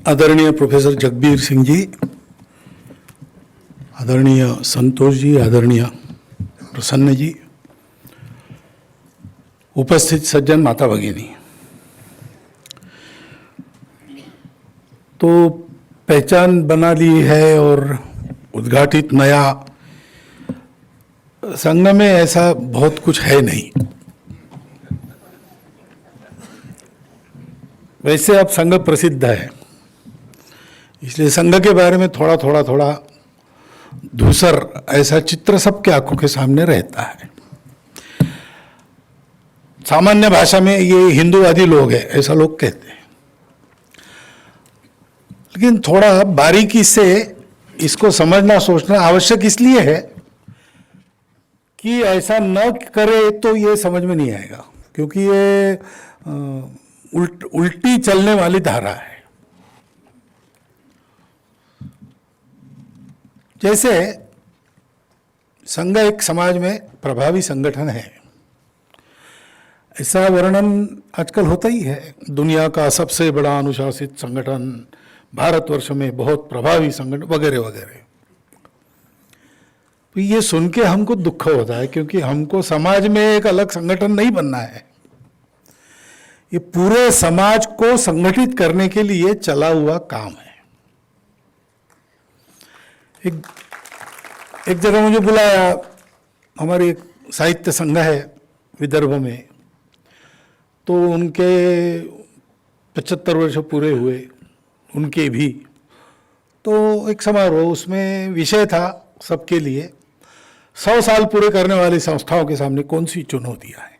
आदरणीय प्रोफेसर जगबीर सिंह जी, आदरणीय संतोष जी, आदरणीय प्रसन्न जी, उपस्थित सज्जन माता भगिनी, तो पहचान बना ली है और उद्घाटित नया संघ में ऐसा बहुत कुछ है नहीं। वैसे अब संघ प्रसिद्ध है, इसलिए संघ के बारे में थोड़ा धूसर ऐसा चित्र सबके आंखों के सामने रहता है। सामान्य भाषा में ये हिंदूवादी लोग हैं ऐसा लोग कहते हैं, लेकिन थोड़ा बारीकी से इसको समझना सोचना आवश्यक इसलिए है कि ऐसा न करे तो ये समझ में नहीं आएगा, क्योंकि ये उल्टी चलने वाली धारा है। जैसे संघ एक समाज में प्रभावी संगठन है, ऐसा वर्णन आजकल होता ही है। दुनिया का सबसे बड़ा अनुशासित संगठन, भारतवर्ष में बहुत प्रभावी संगठन वगैरह वगैरह। तो ये सुन के हमको दुख होता है, क्योंकि हमको समाज में एक अलग संगठन नहीं बनना है। ये पूरे समाज को संगठित करने के लिए चला हुआ काम है। एक जगह मुझे बुलाया, हमारी एक साहित्य संघ है विदर्भ में, तो उनके 75 वर्ष पूरे हुए, उनके भी। तो एक समारोह, उसमें विषय था सबके लिए 100 साल पूरे करने वाली संस्थाओं के सामने कौन सी चुनौतियां हैं।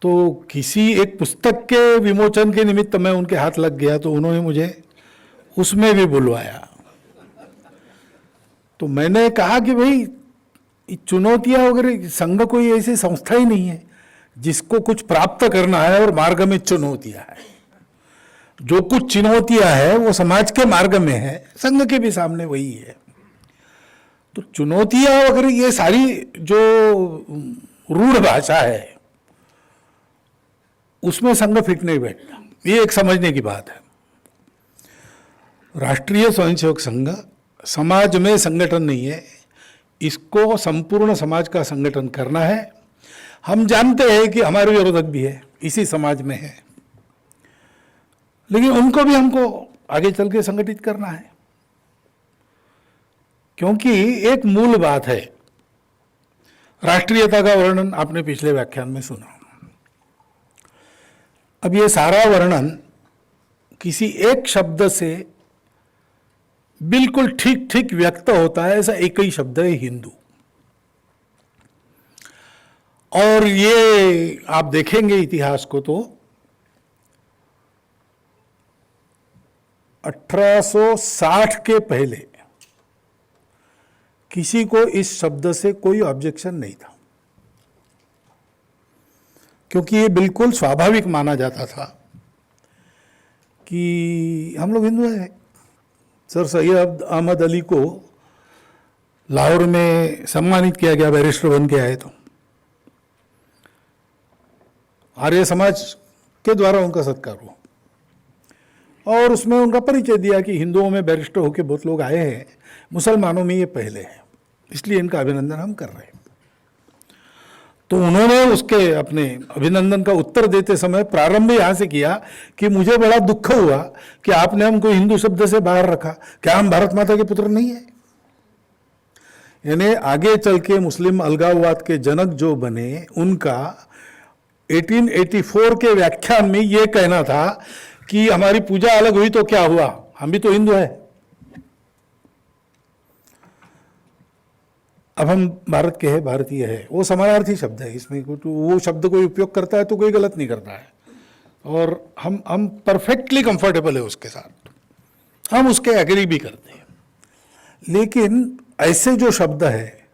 तो किसी एक पुस्तक के विमोचन के निमित्त मैं उनके हाथ लग गया, तो उन्होंने मुझे उसमें भी बुलवाया। तो मैंने कहा कि भाई चुनौतियां वगैरह, संघ कोई ऐसी संस्था ही नहीं है जिसको कुछ प्राप्त करना है और मार्ग में चुनौतियां है। जो कुछ चुनौतियां है वो समाज के मार्ग में है, संघ के भी सामने वही है। तो चुनौतियां वगैरह ये सारी जो रूढ़ भाषा है उसमें संघ फिट नहीं बैठता, ये एक समझने की बात है। राष्ट्रीय स्वयंसेवक संघ समाज में संगठन नहीं है, इसको संपूर्ण समाज का संगठन करना है। हम जानते हैं कि हमारे विरोधक भी है, इसी समाज में है, लेकिन उनको भी हमको आगे चल के संगठित करना है। क्योंकि एक मूल बात है, राष्ट्रीयता का वर्णन आपने पिछले व्याख्यान में सुना। अब ये सारा वर्णन किसी एक शब्द से बिल्कुल ठीक ठीक व्यक्त होता है, ऐसा एक ही शब्द है, हिंदू। और ये आप देखेंगे इतिहास को तो 1860 के पहले किसी को इस शब्द से कोई ऑब्जेक्शन नहीं था, क्योंकि ये बिल्कुल स्वाभाविक माना जाता था कि हम लोग हिंदू हैं। सर सैयद अहमद अली को लाहौर में सम्मानित किया गया, बैरिस्टर बन के आए, तो आर्य समाज के द्वारा उनका सत्कार हुआ और उसमें उनका परिचय दिया कि हिंदुओं में बैरिस्टर होके बहुत लोग आए हैं, मुसलमानों में ये पहले है, इसलिए इनका अभिनंदन हम कर रहे हैं। तो उन्होंने उसके अपने अभिनंदन का उत्तर देते समय प्रारंभ यहाँ से किया कि मुझे बड़ा दुख हुआ कि आपने हमको हिंदू शब्द से बाहर रखा, क्या हम भारत माता के पुत्र नहीं है। यानी आगे चल के मुस्लिम अलगाववाद के जनक जो बने, उनका 1884 के व्याख्यान में ये कहना था कि हमारी पूजा अलग हुई तो क्या हुआ, हम भी तो हिंदू है। अब हम भारत के हैं, भारतीय है, वो समानार्थी शब्द है, इसमें वो शब्द कोई उपयोग करता है तो कोई गलत नहीं करता है, और हम परफेक्टली कंफर्टेबल है उसके साथ, हम उसके एग्री भी करते हैं। लेकिन ऐसे जो शब्द है,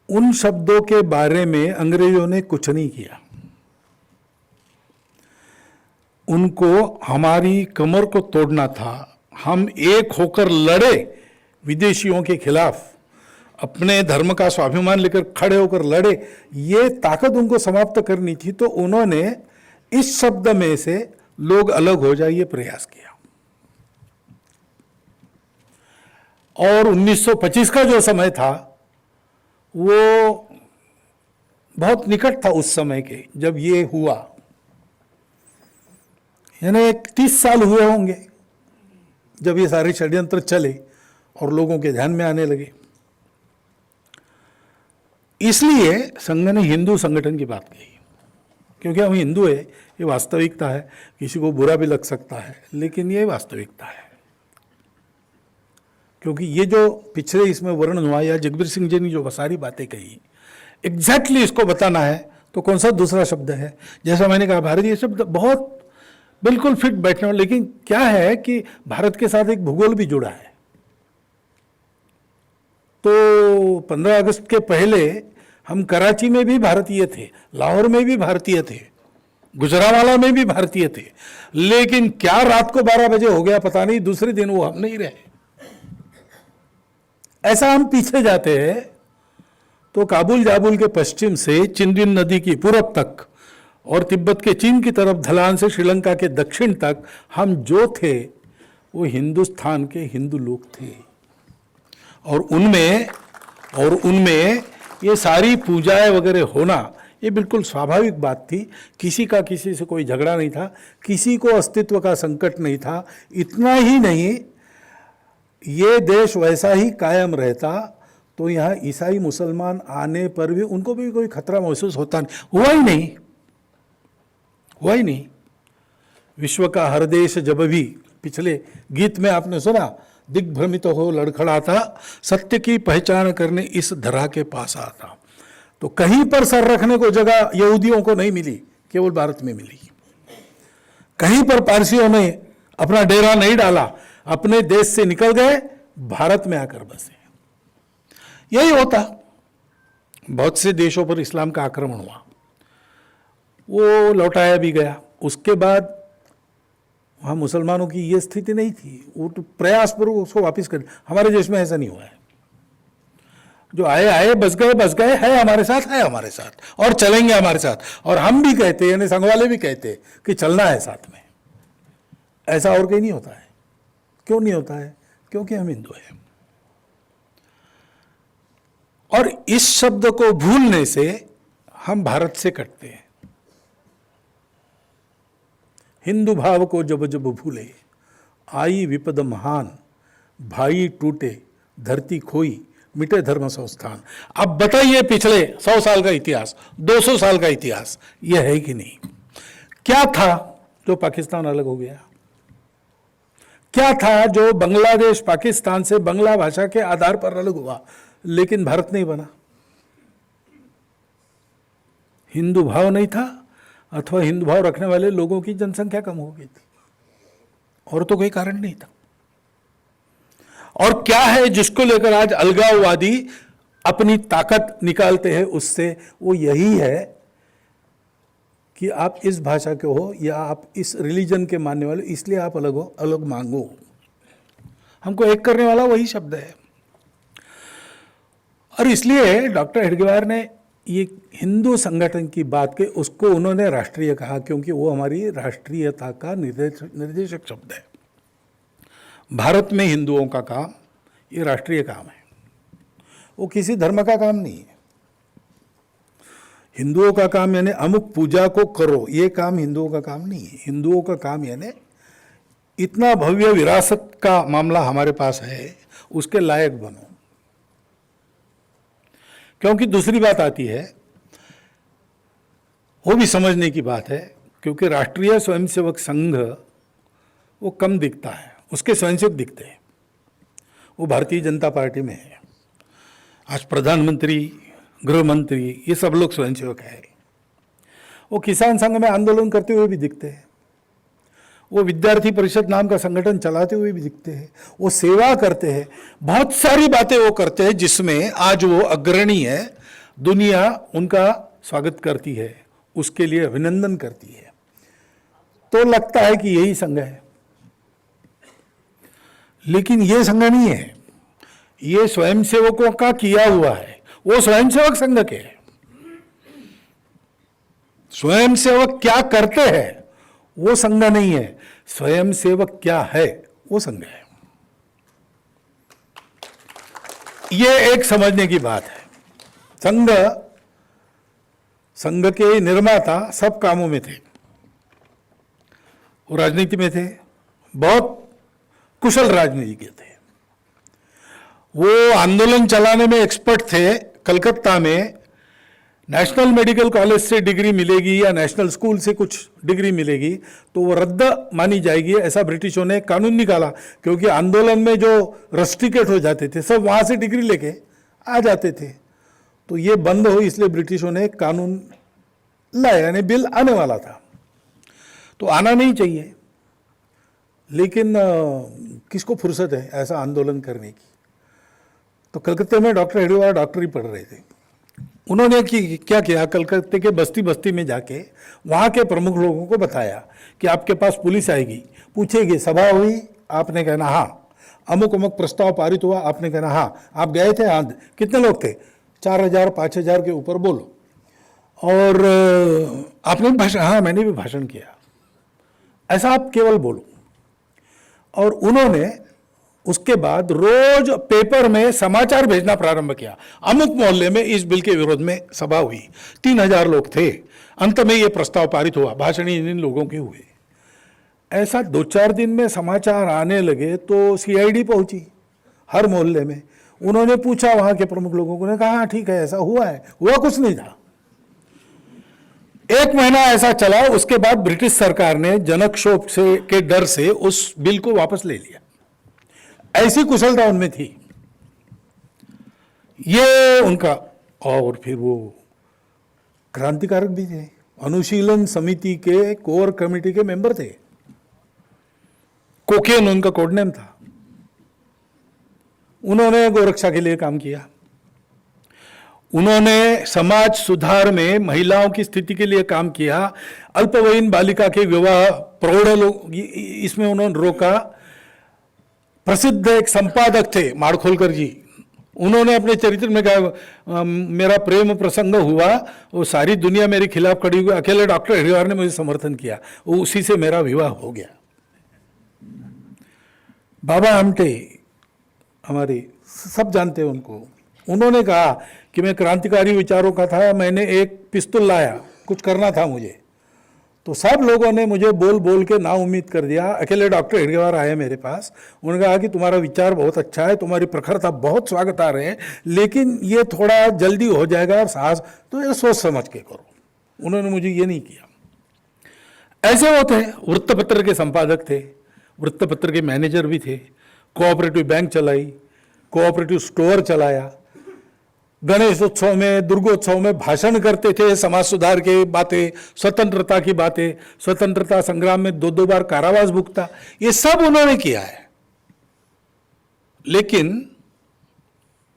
उन शब्दों के बारे में अंग्रेजों ने कुछ नहीं किया। उनको हमारी कमर को तोड़ना था, हम एक होकर लड़े विदेशियों के खिलाफ, अपने धर्म का स्वाभिमान लेकर खड़े होकर लड़े, ये ताकत उनको समाप्त करनी थी। तो उन्होंने इस शब्द में से लोग अलग हो जाए, ये प्रयास किया। और 1925 का जो समय था वो बहुत निकट था उस समय के, जब ये हुआ, यानी 30 साल हुए होंगे जब ये सारे षड्यंत्र चले और लोगों के ध्यान में आने लगे। इसलिए संघ ने हिंदू संगठन की बात कही, क्योंकि हम हिंदू है, ये वास्तविकता है। किसी को बुरा भी लग सकता है, लेकिन ये वास्तविकता है। क्योंकि ये जो पिछले इसमें वर्णन हुआ, या जगबीर सिंह जी ने जो सारी बातें कही, एग्जैक्टली इसको बताना है तो कौन सा दूसरा शब्द है? जैसा मैंने कहा, भारतीय शब्द बहुत बिल्कुल फिट बैठने वाला, लेकिन क्या है कि भारत के साथ एक भूगोल भी जुड़ा है। तो 15 अगस्त के पहले हम कराची में भी भारतीय थे, लाहौर में भी भारतीय थे, गुजरावाला में भी भारतीय थे, लेकिन क्या रात को 12 बजे हो गया पता नहीं, दूसरे दिन वो हम नहीं रहे। ऐसा हम पीछे जाते हैं तो काबुल जाबुल के पश्चिम से चिंदिन नदी की पूरब तक और तिब्बत के चीन की तरफ ढलान से श्रीलंका के दक्षिण तक हम जो थे वो हिंदुस्तान के हिंदू लोग थे। और उनमें ये सारी पूजाएं वगैरह होना ये बिल्कुल स्वाभाविक बात थी। किसी का किसी से कोई झगड़ा नहीं था, किसी को अस्तित्व का संकट नहीं था। इतना ही नहीं, ये देश वैसा ही कायम रहता तो यहाँ ईसाई मुसलमान आने पर भी उनको भी कोई खतरा महसूस होता नहीं। हुआ ही नहीं। विश्व का हर देश जब भी, पिछले गीत में आपने सुना, दिग्भ्रमित हो लड़खड़ाता, सत्य की पहचान करने इस धरा के पास आता। तो कहीं पर सर रखने को जगह यहूदियों को नहीं मिली, केवल भारत में मिली। कहीं पर पारसियों ने अपना डेरा नहीं डाला, अपने देश से निकल गए, भारत में आकर बसे। यही होता। बहुत से देशों पर इस्लाम का आक्रमण हुआ, वो लौटाया भी गया। उसके बाद वहाँ मुसलमानों की ये स्थिति नहीं थी, वो तो प्रयास पर उसको वापस कर। हमारे देश में ऐसा नहीं हुआ है। जो आए बस गए, है हमारे साथ और चलेंगे हमारे साथ। और हम भी कहते, यानी संघ वाले भी कहते कि चलना है साथ में। ऐसा और कहीं नहीं होता है। क्यों नहीं होता है? क्योंकि हम हिंदू हैं। और इस शब्द को भूलने से हम भारत से कटते हैं। हिंदू भाव को जब जब भूले, आई विपद महान, भाई टूटे, धरती खोई, मिटे धर्म संस्थान। अब बताइए, पिछले 100 साल का इतिहास, 200 साल का इतिहास, यह है कि नहीं? क्या था जो पाकिस्तान अलग हो गया? क्या था जो बांग्लादेश पाकिस्तान से बांग्ला भाषा के आधार पर अलग हुआ, लेकिन भारत नहीं बना? हिंदू भाव नहीं था, अथवा हिंदू भाव रखने वाले लोगों की जनसंख्या कम हो गई थी, और तो कोई कारण नहीं था। और क्या है जिसको लेकर आज अलगाववादी अपनी ताकत निकालते हैं उससे? वो यही है कि आप इस भाषा के हो या आप इस रिलीजन के मानने वाले, इसलिए आप अलग हो, अलग मांगो। हमको एक करने वाला वही शब्द है। और इसलिए डॉक्टर हेडगेवार ने ये हिंदू संगठन की बात के, उसको उन्होंने राष्ट्रीय कहा, क्योंकि वो हमारी राष्ट्रीयता का निर्देशक शब्द है। भारत में हिंदुओं का काम ये राष्ट्रीय काम है, वो किसी धर्म का काम नहीं है। हिंदुओं का काम यानी अमुक पूजा को करो, ये काम हिंदुओं का काम नहीं है। हिंदुओं का काम यानी इतना भव्य विरासत का मामला हमारे पास है, उसके लायक बनो। क्योंकि दूसरी बात आती है, वो भी समझने की बात है, क्योंकि राष्ट्रीय स्वयंसेवक संघ वो कम दिखता है, उसके स्वयंसेवक दिखते हैं। वो भारतीय जनता पार्टी में है। आज प्रधानमंत्री, गृह मंत्री, ये सब लोग स्वयंसेवक है। वो किसान संघ में आंदोलन करते हुए भी दिखते हैं, वो विद्यार्थी परिषद नाम का संगठन चलाते हुए भी दिखते हैं, वो सेवा करते हैं, बहुत सारी बातें वो करते हैं जिसमें आज वो अग्रणी है। दुनिया उनका स्वागत करती है, उसके लिए अभिनंदन करती है। तो लगता है कि यही संघ है, लेकिन ये संघ नहीं है। ये स्वयंसेवकों का किया हुआ है। वो स्वयंसेवक संघ के स्वयंसेवक क्या करते हैं वो संघ नहीं है। स्वयंसेवक क्या है, वो संघ है। ये एक समझने की बात है। संघ के निर्माता सब कामों में थे, वो राजनीति में थे, बहुत कुशल राजनीतिज्ञ थे। वो आंदोलन चलाने में एक्सपर्ट थे। कलकत्ता में नेशनल मेडिकल कॉलेज से डिग्री मिलेगी या नेशनल स्कूल से कुछ डिग्री मिलेगी तो वो रद्द मानी जाएगी, ऐसा ब्रिटिशों ने कानून निकाला। क्योंकि आंदोलन में जो रस्टिकेट हो जाते थे सब वहाँ से डिग्री लेके आ जाते थे, तो ये बंद हो, इसलिए ब्रिटिशों ने कानून लाया, यानी बिल आने वाला था। तो आना नहीं चाहिए, लेकिन किसको फुर्सत है ऐसा आंदोलन करने की। तो कलकत्ते में डॉक्टर हेडगेवार डॉक्टरी पढ़ रहे थे। उन्होंने क्या किया, कलकत्ते के बस्ती बस्ती में जाके वहाँ के प्रमुख लोगों को बताया कि आपके पास पुलिस आएगी, पूछेगी सभा हुई, आपने कहना हाँ, अमुक अमुक प्रस्ताव पारित हुआ, आपने कहना हाँ, आप गए थे, हाँ, कितने लोग थे, 4000 5000 के ऊपर बोलो, और आपने भी भाषण, हाँ मैंने भी भाषण किया, ऐसा आप केवल बोलो। और उन्होंने उसके बाद रोज पेपर में समाचार भेजना प्रारंभ किया। अमुक मोहल्ले में इस बिल के विरोध में सभा हुई, 3000 लोग थे, अंत में ये प्रस्ताव पारित हुआ, भाषण इन लोगों के हुए। ऐसा 2-4 दिन में समाचार आने लगे तो सीआईडी पहुंची हर मोहल्ले में। उन्होंने पूछा वहां के प्रमुख लोगों को, ने कहा हाँ ठीक है ऐसा हुआ है, हुआ कुछ नहीं था। 1 महीना ऐसा चला, उसके बाद ब्रिटिश सरकार ने जनक्षोभ से के डर से उस बिल को वापस ले लिया। ऐसी कुशलता उनमें थी ये उनका। और फिर वो क्रांतिकारक भी थे, अनुशीलन समिति के कोर कमेटी के मेंबर थे, कोकेन उनका कोड नेम था। उन्होंने गोरक्षा के लिए काम किया, उन्होंने समाज सुधार में महिलाओं की स्थिति के लिए काम किया, अल्पवयीन बालिका के विवाह, प्रौढ़ लोग, इसमें उन्होंने रोका। प्रसिद्ध एक संपादक थे माड़खोलकर जी, उन्होंने अपने चरित्र में कहा मेरा प्रेम प्रसंग हुआ, वो सारी दुनिया मेरे खिलाफ खड़ी हुई, अकेले डॉक्टर हेडगेवार ने मुझे समर्थन किया, वो उसी से मेरा विवाह हो गया। बाबा आमटे हमारे सब जानते हैं उनको, उन्होंने कहा कि मैं क्रांतिकारी विचारों का था, मैंने एक पिस्तौल लाया, कुछ करना था मुझे, तो सब लोगों ने मुझे बोल बोल के ना उम्मीद कर दिया। अकेले डॉक्टर हेडगेवार आए मेरे पास, उन्होंने कहा कि तुम्हारा विचार बहुत अच्छा है, तुम्हारी प्रखरता बहुत स्वागत आ रहे हैं, लेकिन ये थोड़ा जल्दी हो जाएगा और साहस, तो ये सोच समझ के करो। उन्होंने मुझे ये नहीं किया। ऐसे वो थे, वृत्तपत्र के संपादक थे, वृत्तपत्र के मैनेजर भी थे, कोऑपरेटिव बैंक चलाई, कोऑपरेटिव स्टोर चलाया, गणेश उत्सव में, दुर्गोत्सव में भाषण करते थे, समाज सुधार की बातें, स्वतंत्रता की बातें, स्वतंत्रता संग्राम में 2-2 बार कारावास भुगता, ये सब उन्होंने किया है। लेकिन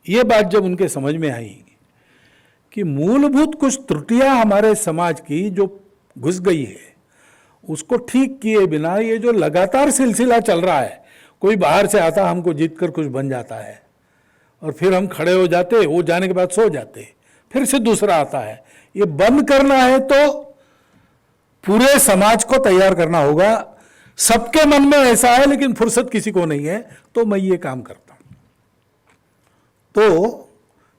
ये बात जब उनके समझ में आई कि मूलभूत कुछ त्रुटियां हमारे समाज की जो घुस गई है, उसको ठीक किए बिना ये जो लगातार सिलसिला चल रहा है, कोई बाहर से आता हमको जीतकर कुछ बन जाता है और फिर हम खड़े हो जाते, वो जाने के बाद सो जाते, फिर से दूसरा आता है, ये बंद करना है तो पूरे समाज को तैयार करना होगा। सबके मन में ऐसा है लेकिन फुर्सत किसी को नहीं है, तो मैं ये काम करता हूं। तो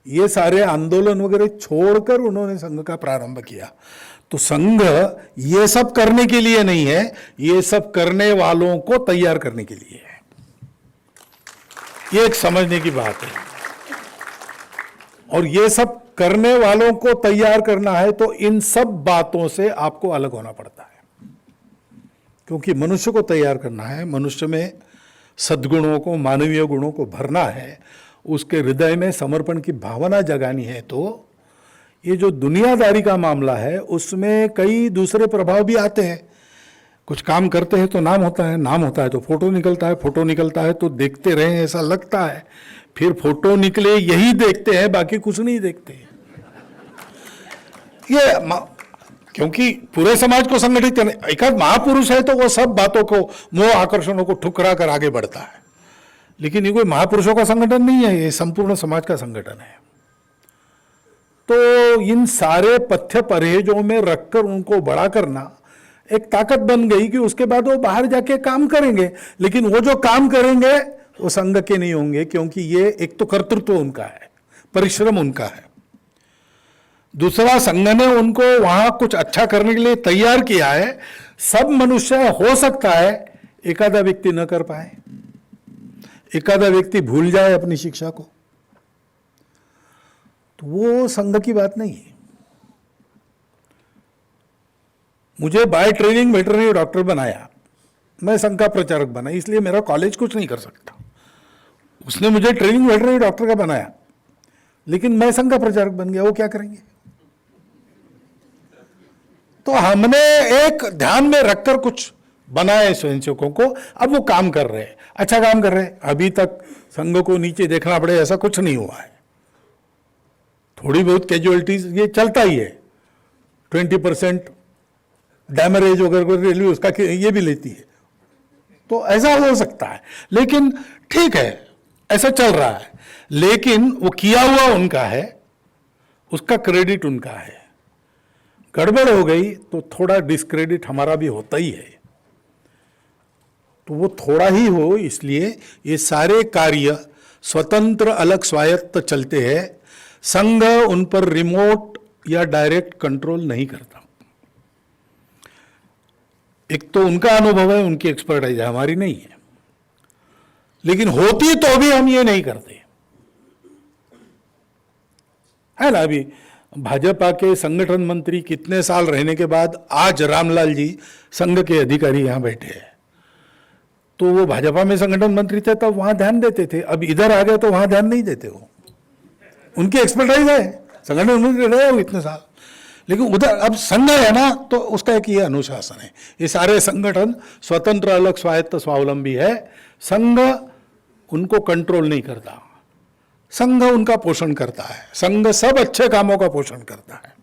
ये सारे आंदोलन वगैरह छोड़कर उन्होंने संघ का प्रारंभ किया। तो संघ ये सब करने के लिए नहीं है, ये सब करने वालों को तैयार करने के लिए है। ये एक समझने की बात है। और ये सब करने वालों को तैयार करना है तो इन सब बातों से आपको अलग होना पड़ता है, क्योंकि मनुष्य को तैयार करना है, मनुष्य में सद्गुणों को, मानवीय गुणों को भरना है, उसके हृदय में समर्पण की भावना जगानी है। तो ये जो दुनियादारी का मामला है उसमें कई दूसरे प्रभाव भी आते हैं। कुछ काम करते हैं तो नाम होता है, नाम होता है तो फोटो निकलता है, फोटो निकलता है तो देखते रहें ऐसा लगता है, फिर फोटो निकले यही देखते हैं, बाकी कुछ नहीं देखते। ये क्योंकि पूरे समाज को संगठित करने, एक आध महापुरुष है तो वो सब बातों को, मोह आकर्षणों को ठुकरा कर आगे बढ़ता है, लेकिन ये कोई महापुरुषों का संगठन नहीं है, ये संपूर्ण समाज का संगठन है। तो इन सारे पथ्य परहेजों में रखकर उनको बड़ा करना एक ताकत बन गई कि उसके बाद वो बाहर जाके काम करेंगे, लेकिन वो जो काम करेंगे वो संघ के नहीं होंगे, क्योंकि ये एक तो कर्तृत्व उनका है, परिश्रम उनका है, दूसरा संघ ने उनको वहां कुछ अच्छा करने के लिए तैयार किया है। सब मनुष्य हो सकता है एकाधा व्यक्ति न कर पाए, एकाधा व्यक्ति भूल जाए अपनी शिक्षा को, तो वो संघ की बात नहीं है। मुझे बाय ट्रेनिंग वेटरनरी डॉक्टर बनाया, मैं संघ का प्रचारक बना, इसलिए मेरा कॉलेज कुछ नहीं कर सकता। उसने मुझे ट्रेनिंग वेटरनरी डॉक्टर का बनाया, लेकिन मैं संघ का प्रचारक बन गया, वो क्या करेंगे? तो हमने एक ध्यान में रखकर कुछ बनाए स्वयंसेवकों को, अब वो काम कर रहे हैं, अच्छा काम कर रहे हैं। अभी तक संघ को नीचे देखना पड़े ऐसा कुछ नहीं हुआ है। थोड़ी बहुत कैजुअलिटीज ये चलता ही है, 20% डैमरेज अगर रेलवे उसका ये भी लेती है, तो ऐसा हो सकता है, लेकिन ठीक है, ऐसा चल रहा है। लेकिन वो किया हुआ उनका है, उसका क्रेडिट उनका है। गड़बड़ हो गई तो थोड़ा डिस्क्रेडिट हमारा भी होता ही है, तो वो थोड़ा ही हो, इसलिए ये सारे कार्य स्वतंत्र अलग स्वायत्त चलते हैं। संघ उन पर रिमोट या डायरेक्ट कंट्रोल नहीं करता। एक तो उनका अनुभव है, उनकी एक्सपर्टाइज है, हमारी नहीं है, लेकिन होती तो भी हम ये नहीं करते, है ना। अभी भाजपा के संगठन मंत्री कितने साल रहने के बाद आज रामलाल जी संघ के अधिकारी यहां बैठे हैं, तो वो भाजपा में संगठन मंत्री थे तब वहां ध्यान देते थे, अब इधर आ गए तो वहां ध्यान नहीं देते। वो उनकी एक्सपर्टाइज है, संगठन मंत्री रहे हो इतने साल, लेकिन उधर अब संघ है ना, तो उसका एक ये अनुशासन है। ये सारे संगठन स्वतंत्र अलग स्वायत्त स्वावलंबी है, संघ उनको कंट्रोल नहीं करता, संघ उनका पोषण करता है। संघ सब अच्छे कामों का पोषण करता है।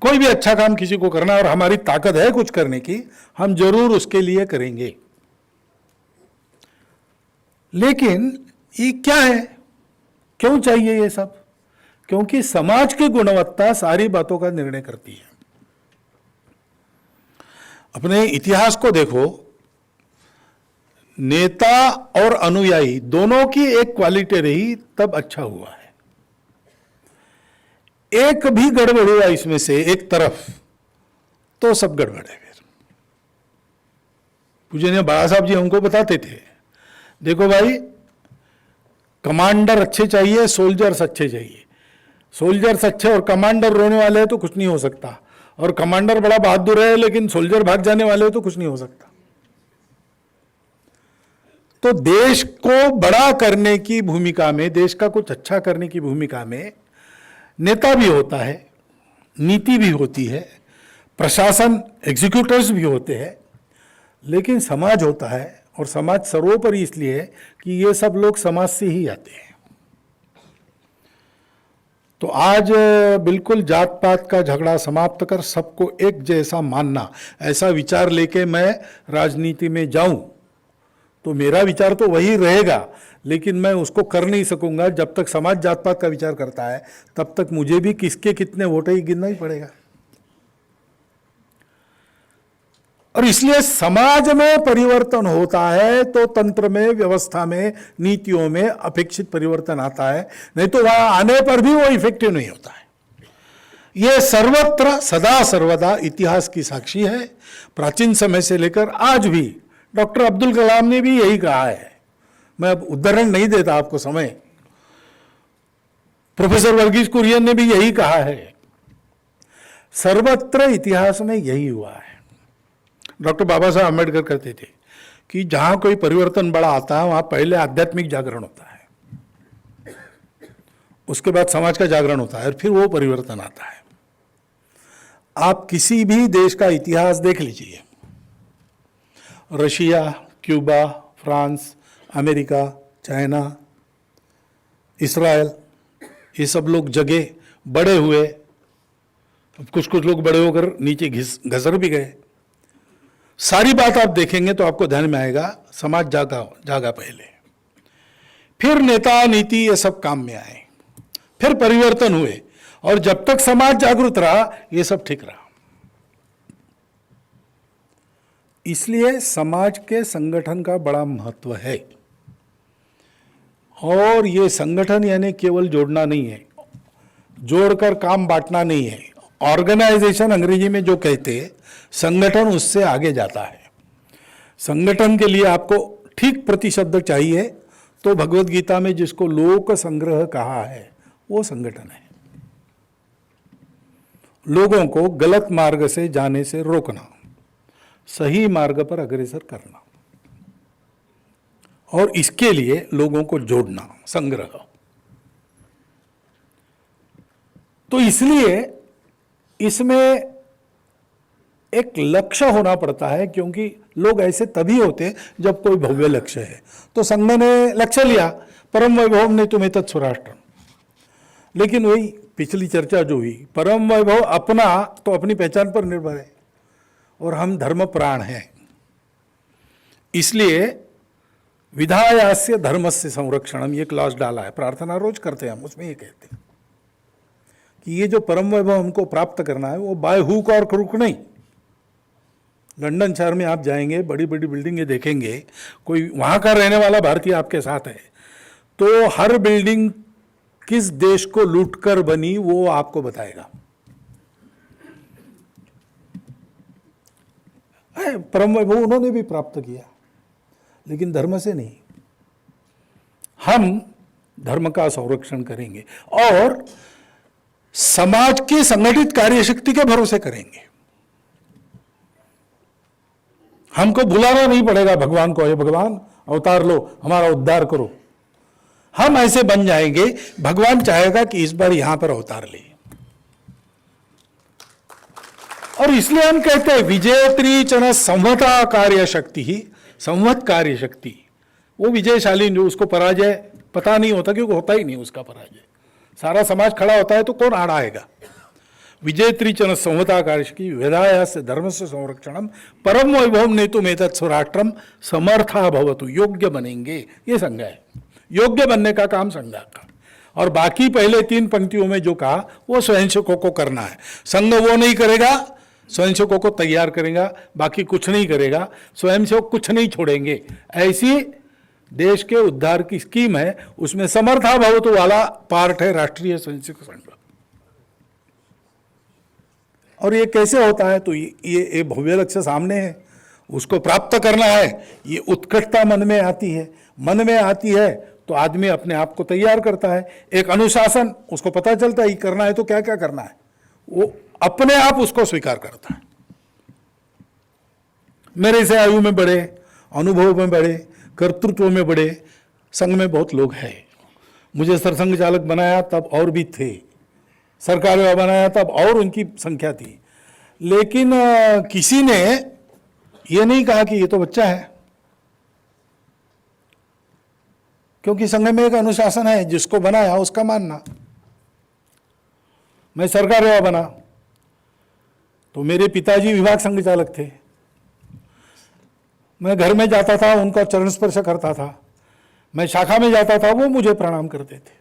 कोई भी अच्छा काम किसी को करना, और हमारी ताकत है कुछ करने की, हम जरूर उसके लिए करेंगे। लेकिन ये क्या है, क्यों चाहिए ये सब? क्योंकि समाज की गुणवत्ता सारी बातों का निर्णय करती है। अपने इतिहास को देखो, नेता और अनुयायी दोनों की एक क्वालिटी रही तब अच्छा हुआ है। एक भी गड़बड़ हुआ इसमें से एक तरफ तो सब गड़बड़ है। फिर पूजनीय बाबा साहब जी हमको बताते थे, देखो भाई, कमांडर अच्छे चाहिए, सोल्जर्स अच्छे चाहिए। सोल्जर्स अच्छे और कमांडर रोने वाले हैं तो कुछ नहीं हो सकता, और कमांडर बड़ा बहादुर है लेकिन सोल्जर भाग जाने वाले हो तो कुछ नहीं हो सकता। तो देश को बड़ा करने की भूमिका में, देश का कुछ अच्छा करने की भूमिका में नेता भी होता है, नीति भी होती है, प्रशासन एग्जीक्यूटिव्स भी होते हैं, लेकिन समाज होता है। और समाज सर्वोपरि इसलिए है कि ये सब लोग समाज से ही आते हैं। तो आज बिल्कुल जात पात का झगड़ा समाप्त कर सबको एक जैसा मानना, ऐसा विचार लेके मैं राजनीति में जाऊं तो मेरा विचार तो वही रहेगा, लेकिन मैं उसको कर नहीं सकूंगा जब तक समाज जात पात का विचार करता है। तब तक मुझे भी किसके कितने वोट ही गिनना ही पड़ेगा। और इसलिए समाज में परिवर्तन होता है तो तंत्र में, व्यवस्था में, नीतियों में अपेक्षित परिवर्तन आता है, नहीं तो वहां आने पर भी वो इफेक्टिव नहीं होता है। ये सर्वत्र सदा सर्वदा इतिहास की साक्षी है। प्राचीन समय से लेकर आज भी डॉक्टर अब्दुल कलाम ने भी यही कहा है। मैं अब उदाहरण नहीं देता आपको समय, प्रोफेसर वर्गीस कुरियन ने भी यही कहा है। सर्वत्र इतिहास में यही हुआ है। डॉक्टर बाबा साहब अम्बेडकर कहते थे कि जहां कोई परिवर्तन बड़ा आता है वहां पहले आध्यात्मिक जागरण होता है, उसके बाद समाज का जागरण होता है, और फिर वो परिवर्तन आता है। आप किसी भी देश का इतिहास देख लीजिए, Russia, Cuba, France, America, China, Israel, ये सब लोग जगे, बड़े हुए, कुछ कुछ लोग बड़े होकर नीचे घसर भी गए। सारी बात आप देखेंगे तो आपको ध्यान में आएगा, समाज जागा पहले, फिर नेता नीति ये सब काम में आए, फिर परिवर्तन हुए, और जब तक समाज जागरूक रहा ये सब ठीक रहा। इसलिए समाज के संगठन का बड़ा महत्व है। और ये संगठन यानी केवल जोड़ना नहीं है, जोड़कर काम बांटना नहीं है। ऑर्गेनाइजेशन अंग्रेजी में जो कहते हैं, संगठन उससे आगे जाता है। संगठन के लिए आपको ठीक प्रतिशब्द चाहिए, तो भगवत गीता में जिसको लोक संग्रह कहा है वो संगठन है। लोगों को गलत मार्ग से जाने से रोकना, सही मार्ग पर अग्रसर करना, और इसके लिए लोगों को जोड़ना, संग्रह। तो इसलिए इसमें एक लक्ष्य होना पड़ता है, क्योंकि लोग ऐसे तभी होते जब कोई भव्य लक्ष्य है। तो संघ ने लक्ष्य लिया, परम वैभव नहीं तुम्हें तत्स्वराष्ट्र, लेकिन वही पिछली चर्चा जो हुई, परम वैभव अपना तो अपनी पहचान पर निर्भर है, और हम धर्म प्राण हैं। इसलिए विधायास्य धर्मस्य संरक्षणम, ये क्लॉज डाला है, प्रार्थना रोज करते हैं हम, उसमें ये कहते हैं कि ये जो परम वैभव हमको प्राप्त करना है वो बाय हुक और क्रुक नहीं। लंदन शहर में आप जाएंगे, बड़ी बड़ी बिल्डिंगें देखेंगे, कोई वहाँ का रहने वाला भारतीय आपके साथ है, तो हर बिल्डिंग किस देश को लूटकर बनी वो आपको बताएगा। परम वैभव उन्होंने भी प्राप्त किया, लेकिन धर्म से नहीं। हम धर्म का संरक्षण करेंगे और समाज की संगठित कार्यशक्ति के भरोसे करेंगे। हमको बुलाना नहीं पड़ेगा भगवान को, हे भगवान अवतार लो, हमारा उद्धार करो। हम ऐसे बन जाएंगे, भगवान चाहेगा कि इस बार यहां पर अवतार ले। और इसलिए हम कहते हैं विजयत्री चन संवता कार्य शक्ति ही, संवत कार्य शक्ति, वो विजयशाली जो, उसको पराजय पता नहीं होता, क्योंकि होता ही नहीं उसका पराजय। सारा समाज खड़ा होता है तो कौन आड़ा आएगा। विजयत्री चन संवता कार्य शक्ति वेदायास्य धर्मस्य संरक्षणम परम वैभवम नेतुमेतत् स्वराष्ट्रम समर्था भवतु, योग्य बनेंगे। ये संज्ञा है, योग्य बनने का काम संज्ञा का। और बाकी पहले 3 पंक्तियों में जो कहा वो स्वयंसेवकों को करना है। संघ वो नहीं करेगा, स्वयंसेवकों को तैयार करेगा, बाकी कुछ नहीं करेगा, स्वयंसेवक कुछ नहीं छोड़ेंगे। ऐसी देश के उद्धार की स्कीम है, उसमें समर्था भवतु वाला पार्ट है राष्ट्रीय स्वयंसेवक संघ। और ये कैसे होता है, तो ये भव्य लक्ष्य सामने है, उसको प्राप्त करना है। ये उत्कटता मन में आती है, मन में आती है तो आदमी अपने आप को तैयार करता है। एक अनुशासन, उसको पता चलता है करना है तो क्या क्या करना है, वो अपने आप उसको स्वीकार करता है। मेरे से आयु में बड़े, अनुभव में बड़े, कर्तृत्व में बड़े संघ में बहुत लोग हैं। मुझे सरसंघ चालक बनाया तब और भी थे, सरकार में बनाया तब और उनकी संख्या थी, लेकिन किसी ने ये नहीं कहा कि ये तो बच्चा है, क्योंकि संघ में एक अनुशासन है, जिसको बनाया उसका मानना। मैं सरकार में बना तो मेरे पिताजी विभाग संघ चालक थे, मैं घर में जाता था उनका चरण स्पर्श करता था, मैं शाखा में जाता था वो मुझे प्रणाम करते थे,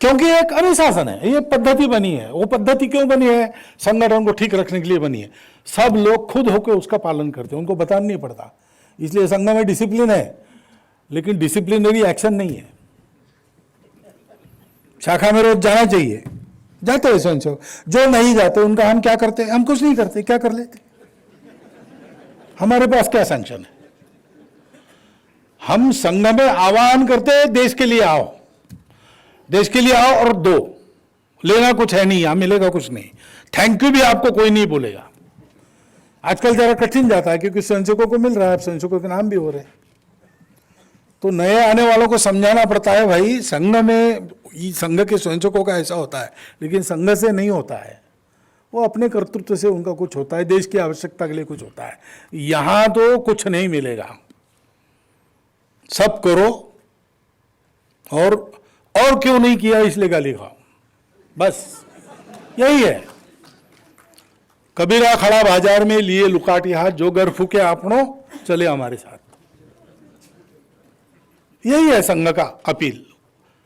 क्योंकि एक अनुशासन है, ये पद्धति बनी है। वो पद्धति क्यों बनी है? संगठन को ठीक रखने के लिए बनी है। सब लोग खुद होकर उसका पालन करते हैं, उनको बताना नहीं पड़ता। इसलिए संघ में डिसिप्लिन है, लेकिन डिसिप्लिनरी एक्शन नहीं है। शाखा में रोज जाना चाहिए, जाते हैं स्वयंसेवक। जो नहीं जाते उनका हम क्या करते हैं? हम कुछ नहीं करते, क्या कर लेते? हमारे पास क्या सैंक्शन है? हम संघ में आह्वान करते हैं, देश के लिए आओ, देश के लिए आओ और दो। लेना कुछ है नहीं, यहां मिलेगा कुछ नहीं। थैंक यू भी आपको कोई नहीं बोलेगा। आजकल जरा कठिन जाता है, क्योंकि स्वयंसेवकों को मिल रहा है, स्वयंसेवकों के नाम भी हो रहे हैं, तो नए आने वालों को समझाना पड़ता है, भाई संघ में, संघ के स्वयंसेवकों का ऐसा होता है, लेकिन संघ से नहीं होता है। वो अपने कर्तृत्व से उनका कुछ होता है, देश की आवश्यकता के लिए कुछ होता है। यहां तो कुछ नहीं मिलेगा, सब करो और क्यों नहीं किया इसलिए गाली खाओ, बस यही है। कबीरा खड़ा बाजार में लिए लुकाटी हाथ, जो घर फूके आपनो चले हमारे साथ। यही है संघ का अपील।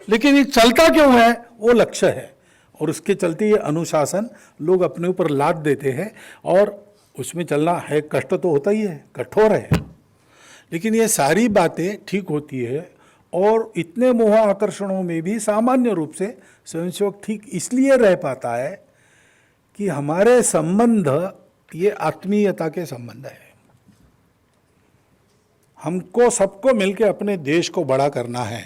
लेकिन ये चलता क्यों है? वो लक्ष्य है, और उसके चलते ये अनुशासन लोग अपने ऊपर लाद देते हैं, और उसमें चलना है, कष्ट तो होता ही है, कठोर है, लेकिन ये सारी बातें ठीक होती है। और इतने मोह आकर्षणों में भी सामान्य रूप से स्वयंसेवक ठीक इसलिए रह पाता है कि हमारे संबंध ये आत्मीयता के संबंध है। हमको सबको मिलकर अपने देश को बड़ा करना है,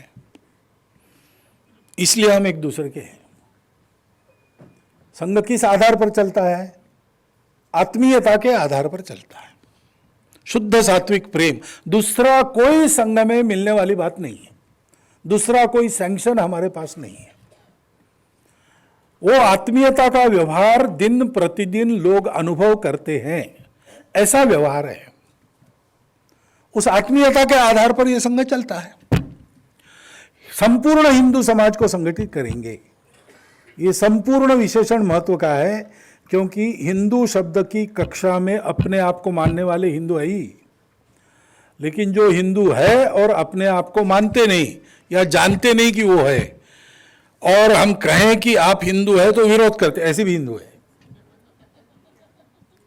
इसलिए हम एक दूसरे के हैं। संघ किस आधार पर चलता है? आत्मीयता के आधार पर चलता है, शुद्ध सात्विक प्रेम। दूसरा कोई संघ में मिलने वाली बात नहीं है, दूसरा कोई सैंक्शन हमारे पास नहीं है। वो आत्मीयता का व्यवहार दिन प्रतिदिन लोग अनुभव करते हैं, ऐसा व्यवहार है। उस आत्मीयता के आधार पर यह संघ चलता है। संपूर्ण हिंदू समाज को संगठित करेंगे, ये संपूर्ण विशेषण महत्व का है, क्योंकि हिंदू शब्द की कक्षा में अपने आप को मानने वाले हिंदू है ही, लेकिन जो हिंदू है और अपने आप को मानते नहीं या जानते नहीं कि वो है, और हम कहें कि आप हिंदू है तो विरोध करते, ऐसे भी हिंदू है।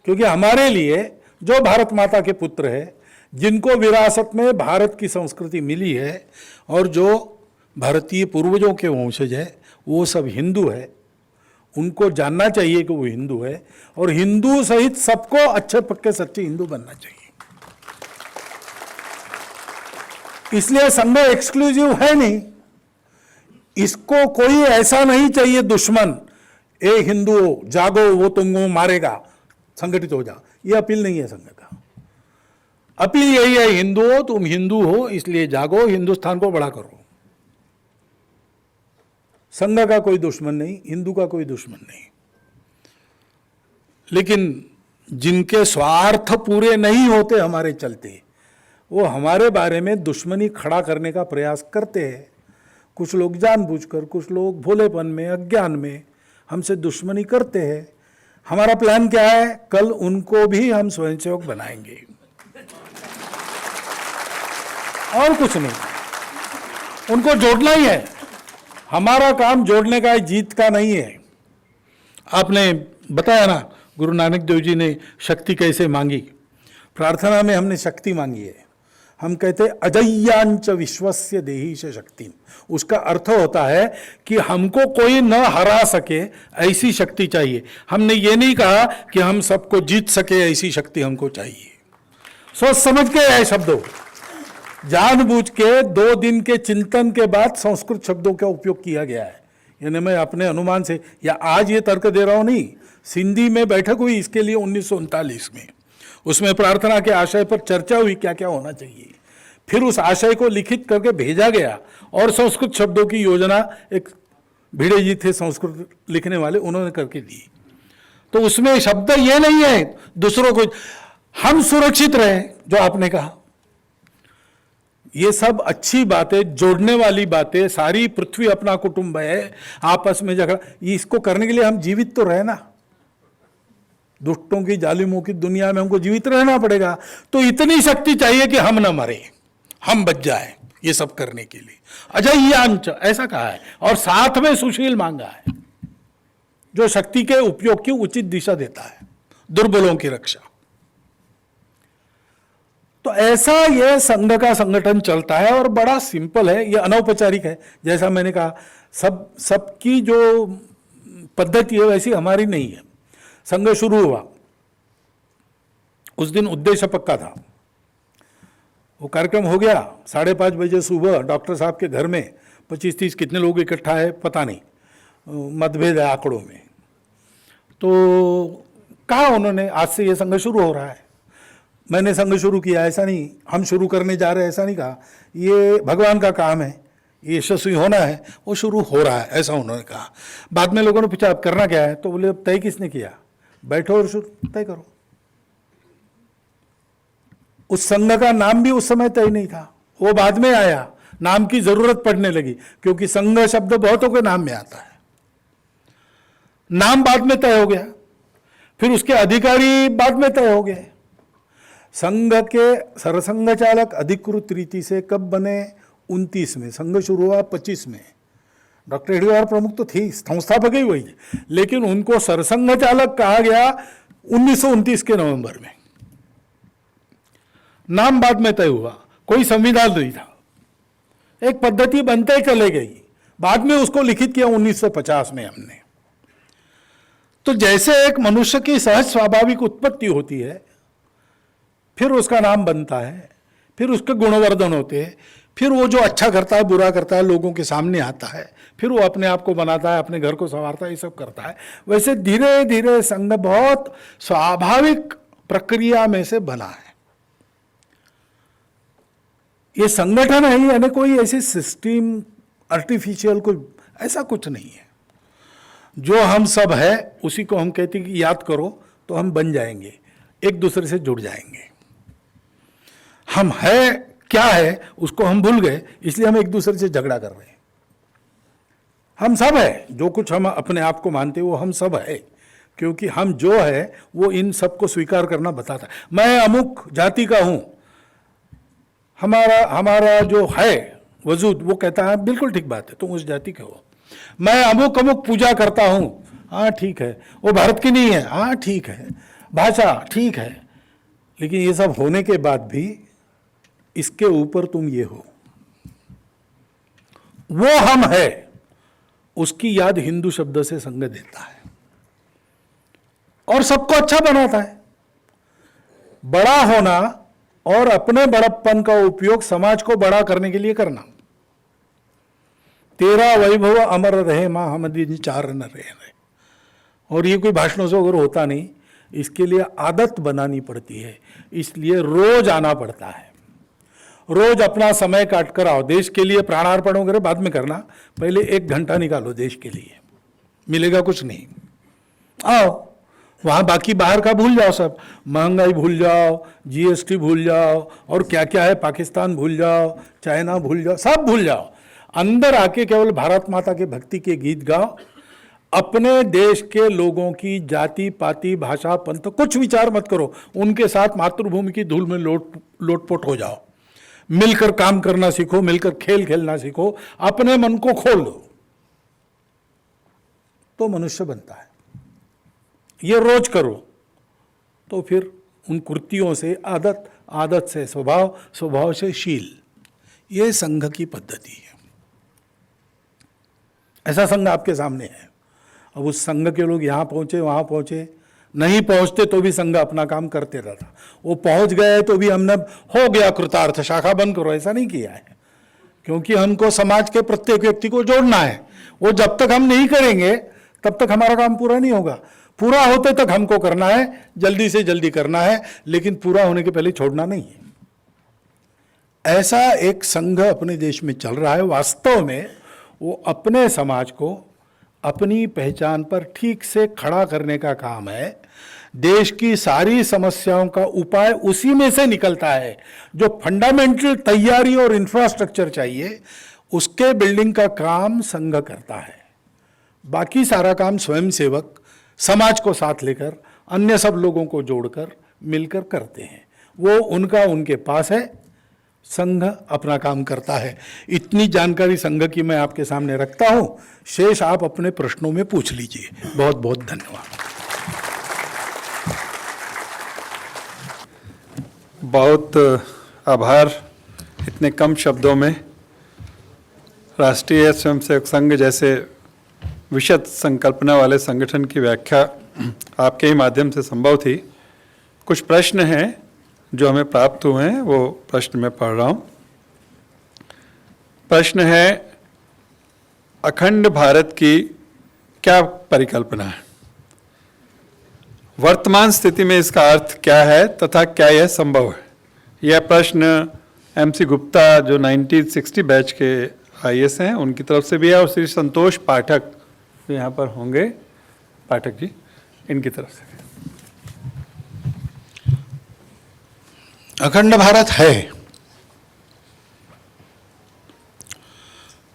क्योंकि हमारे लिए जो भारत माता के पुत्र है, जिनको विरासत में भारत की संस्कृति मिली है और जो भारतीय पूर्वजों के वंशज है, वो सब हिंदू है। उनको जानना चाहिए कि वो हिंदू है, और हिंदू सहित सबको अच्छे पक्के सच्चे हिंदू बनना चाहिए। इसलिए संघ एक्सक्लूसिव है नहीं, इसको कोई ऐसा नहीं चाहिए दुश्मन, ए हिंदुओं जागो वो तुमको मारेगा, संगठित हो जा। ये अपील नहीं है संघ का। अपील यही है, हिंदुओं तुम हिंदू हो इसलिए जागो, हिंदुस्तान को बड़ा करो। संघ का कोई दुश्मन नहीं, हिंदू का कोई दुश्मन नहीं। लेकिन जिनके स्वार्थ पूरे नहीं होते हमारे चलते, वो हमारे बारे में दुश्मनी खड़ा करने का प्रयास करते हैं। कुछ लोग जानबूझकर, कुछ लोग भोलेपन में, अज्ञान में हमसे दुश्मनी करते हैं। हमारा प्लान क्या है? कल उनको भी हम स्वयंसेवक बनाएंगे, और कुछ नहीं। उनको जोड़ना ही है। हमारा काम जोड़ने का है, जीत का नहीं है। आपने बताया ना, गुरु नानक देव जी ने शक्ति कैसे मांगी। प्रार्थना में हमने शक्ति मांगी है। हम कहते अजय्यांच विश्वस्य देहीश शक्ति। उसका अर्थ होता है कि हमको कोई न हरा सके ऐसी शक्ति चाहिए। हमने ये नहीं कहा कि हम सबको जीत सके ऐसी शक्ति हमको चाहिए। सोच समझ के है शब्दों, जानबूझ के 2 दिन के चिंतन के बाद संस्कृत शब्दों का उपयोग किया गया है। यानी मैं अपने अनुमान से, या आज ये तर्क दे रहा हूं नहीं, सिंधी में बैठक हुई इसके लिए 1939 में। उसमें प्रार्थना के आशय पर चर्चा हुई क्या क्या होना चाहिए। फिर उस आशय को लिखित करके भेजा गया, और संस्कृत शब्दों की योजना एक भिड़े जी थे संस्कृत लिखने वाले, उन्होंने करके दी। तो उसमें शब्द ये नहीं है दूसरों को हम सुरक्षित रहे, जो आपने कहा, ये सब अच्छी बातें, जोड़ने वाली बातें। सारी पृथ्वी अपना कुटुंब है, आपस में झगड़ा, इसको करने के लिए हम जीवित तो रहे ना। दुष्टों की जालिमों की दुनिया में हमको जीवित रहना पड़ेगा, तो इतनी शक्ति चाहिए कि हम न मरे, हम बच जाए ये सब करने के लिए। अजय्यांच ऐसा कहा है, और साथ में सुशील मांगा है, जो शक्ति के उपयोग की उचित दिशा देता है, दुर्बलों की रक्षा। तो ऐसा यह संघ का संगठन चलता है, और बड़ा सिंपल है, यह अनौपचारिक है। जैसा मैंने कहा, सबकी जो पद्धति है वैसी हमारी नहीं है। संघ शुरू हुआ उस दिन उद्देश्य पक्का था। वो कार्यक्रम हो गया 5:30 बजे सुबह डॉक्टर साहब के घर में। 25-30 कितने लोग इकट्ठा है पता नहीं, मतभेद है आंकड़ों में। तो कहा उन्होंने, आज से ये संघ शुरू हो रहा है। मैंने संघ शुरू किया ऐसा नहीं, हम शुरू करने जा रहे हैं ऐसा नहीं कहा, ये भगवान का काम है, ये यशस्वी होना है, वो शुरू हो रहा है, ऐसा उन्होंने कहा। बाद में लोगों ने पूछा अब करना क्या है, तो बोले अब तय किसने किया? बैठो और शुरू तय करो। उस संघ का नाम भी उस समय तय नहीं था, वो बाद में आया, नाम की जरूरत पड़ने लगी, क्योंकि संघ शब्द बहुतों के नाम में आता है। नाम बाद में तय हो गया, फिर उसके अधिकारी बाद में तय हो गए। संघ के सरसंघ चालक अधिकृत रीति से कब बने? 29 में। संघ शुरू हुआ 25 में। डॉक्टर हेडगेवार प्रमुख तो थी, संस्थापक ही वही, लेकिन उनको सरसंघ चालक कहा गया 1929 के नवंबर में। नाम बाद में तय हुआ, कोई संविधान नहीं था, एक पद्धति बनते चले गई, बाद में उसको लिखित किया 1950 में हमने। तो जैसे एक मनुष्य की सहज स्वाभाविक उत्पत्ति होती है, फिर उसका नाम बनता है, फिर उसके गुणवर्धन होते हैं, फिर वो जो अच्छा करता है बुरा करता है लोगों के सामने आता है, फिर वो अपने आप को बनाता है, अपने घर को संवारता है, ये सब करता है। वैसे धीरे धीरे संघ बहुत स्वाभाविक प्रक्रिया में से बना है। ये संगठन है, यानी कोई ऐसी सिस्टम आर्टिफिशियल कोई ऐसा कुछ नहीं है। जो हम सब है उसी को हम कहते हैं कि याद करो तो हम बन जाएंगे, एक दूसरे से जुड़ जाएंगे। हम है क्या है उसको हम भूल गए, इसलिए हम एक दूसरे से झगड़ा कर रहे हैं। हम सब है, जो कुछ हम अपने आप को मानते हैं वो हम सब है, क्योंकि हम जो है वो इन सबको स्वीकार करना बताता है। मैं अमुक जाति का हूं, हमारा जो है वजूद वो कहता है बिल्कुल ठीक बात है, तुम उस जाति के हो। मैं अमुक अमुक पूजा करता हूं, हाँ ठीक है, वो भारत की नहीं है, हाँ ठीक है, भाषा ठीक है, लेकिन ये सब होने के बाद भी इसके ऊपर तुम ये हो, वो हम है, उसकी याद हिंदू शब्द से संग देता है और सबको अच्छा बनाता है। बड़ा होना और अपने बड़प्पन का उपयोग समाज को बड़ा करने के लिए करना। तेरा वैभव अमर रहे मां हम दिन चार न रहे। और ये कोई भाषणों से अगर होता नहीं, इसके लिए आदत बनानी पड़ती है, इसलिए रोज आना पड़ता है। रोज अपना समय काट कर आओ। देश के लिए प्राणार्पण वगैरह बाद में करना, पहले 1 घंटा निकालो देश के लिए, मिलेगा कुछ नहीं। आओ, वहाँ बाकी बाहर का भूल जाओ, सब महंगाई भूल जाओ, जीएसटी भूल जाओ, और क्या क्या है, पाकिस्तान भूल जाओ, चाइना भूल जाओ, सब भूल जाओ। अंदर आके केवल भारत माता के भक्ति के गीत गाओ। अपने देश के लोगों की जाति पाति भाषा पंथ कुछ विचार मत करो, उनके साथ मातृभूमि की धूल में लोटपोट हो जाओ। मिलकर काम करना सीखो, मिलकर खेल खेलना सीखो, अपने मन को खोल दो तो मनुष्य बनता है। ये रोज करो तो फिर उन कृतियों से आदत, आदत से स्वभाव, स्वभाव से शील, ये संघ की पद्धति है। ऐसा संघ आपके सामने है। अब उस संघ के लोग यहाँ पहुंचे वहां पहुंचे, नहीं पहुंचते तो भी संघ अपना काम करते रहता। वो पहुंच गए तो भी हमने हो गया कृतार्थ, शाखा बंद करो, ऐसा नहीं किया है, क्योंकि हमको समाज के प्रत्येक व्यक्ति को जोड़ना है। वो जब तक हम नहीं करेंगे तब तक हमारा काम पूरा नहीं होगा। पूरा होते तक हमको करना है, जल्दी से जल्दी करना है, लेकिन पूरा होने के पहले छोड़ना नहीं है। ऐसा एक संघ अपने देश में चल रहा है। वास्तव में वो अपने समाज को अपनी पहचान पर ठीक से खड़ा करने का काम है। देश की सारी समस्याओं का उपाय उसी में से निकलता है। जो फंडामेंटल तैयारी और इंफ्रास्ट्रक्चर चाहिए, उसके बिल्डिंग का काम संघ करता है। बाकी सारा काम स्वयंसेवक समाज को साथ लेकर, अन्य सब लोगों को जोड़कर मिलकर करते हैं। वो उनका उनके पास है, संघ अपना काम करता है। इतनी जानकारी संघ की मैं आपके सामने रखता हूं, शेष आप अपने प्रश्नों में पूछ लीजिए। बहुत बहुत धन्यवाद। बहुत आभार। इतने कम शब्दों में राष्ट्रीय स्वयंसेवक संघ जैसे विशद संकल्पना वाले संगठन की व्याख्या आपके ही माध्यम से संभव थी। कुछ प्रश्न हैं जो हमें प्राप्त हुए हैं, वो प्रश्न मैं पढ़ रहा हूँ। प्रश्न है, अखंड भारत की क्या परिकल्पना है? वर्तमान स्थिति में इसका अर्थ क्या है तथा क्या यह संभव है? यह प्रश्न MC गुप्ता जो 1960 बैच के IAS हैं उनकी तरफ से भी है, और श्री संतोष पाठक जो यहाँ पर होंगे, पाठक जी, इनकी तरफ से। अखंड भारत है।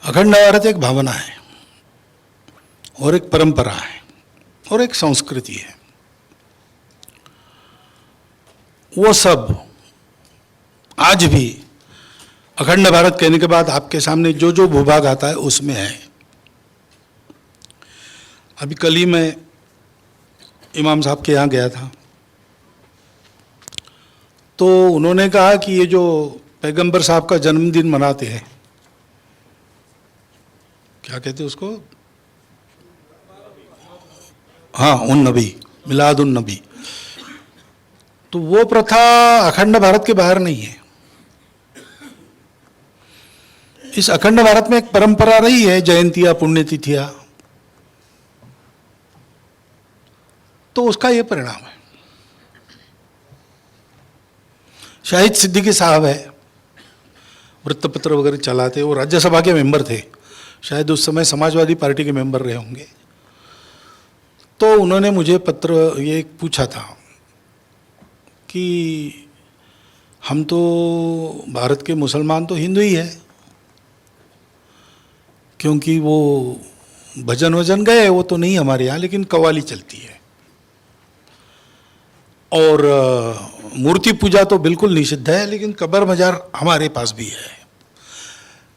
अखंड भारत एक भावना है और एक परंपरा है और एक संस्कृति है। वो सब आज भी अखंड भारत कहने के बाद आपके सामने जो जो भूभाग आता है उसमें है। अभी कल ही मैं इमाम साहब के यहाँ गया था, तो उन्होंने कहा कि ये जो पैगंबर साहब का जन्मदिन मनाते हैं, क्या कहते हैं उसको, हाँ उन नबी, मिलाद उन नबी, तो वो प्रथा अखंड भारत के बाहर नहीं है। इस अखंड भारत में एक परंपरा रही है, जयंतियां, पुण्यतिथियां, तो उसका ये परिणाम है। शाहिद सिद्दीकी साहब है, वृत्तपत्र वगैरह चलाते, वो राज्यसभा के मेंबर थे, शायद उस समय समाजवादी पार्टी के मेंबर रहे होंगे। तो उन्होंने मुझे पत्र ये पूछा था कि हम तो भारत के मुसलमान तो हिंदू ही है, क्योंकि वो भजन वजन गए वो तो नहीं हमारे यहाँ, लेकिन कव्वाली चलती है, और मूर्ति पूजा तो बिल्कुल निषिद्ध है, लेकिन कब्र मजार हमारे पास भी है,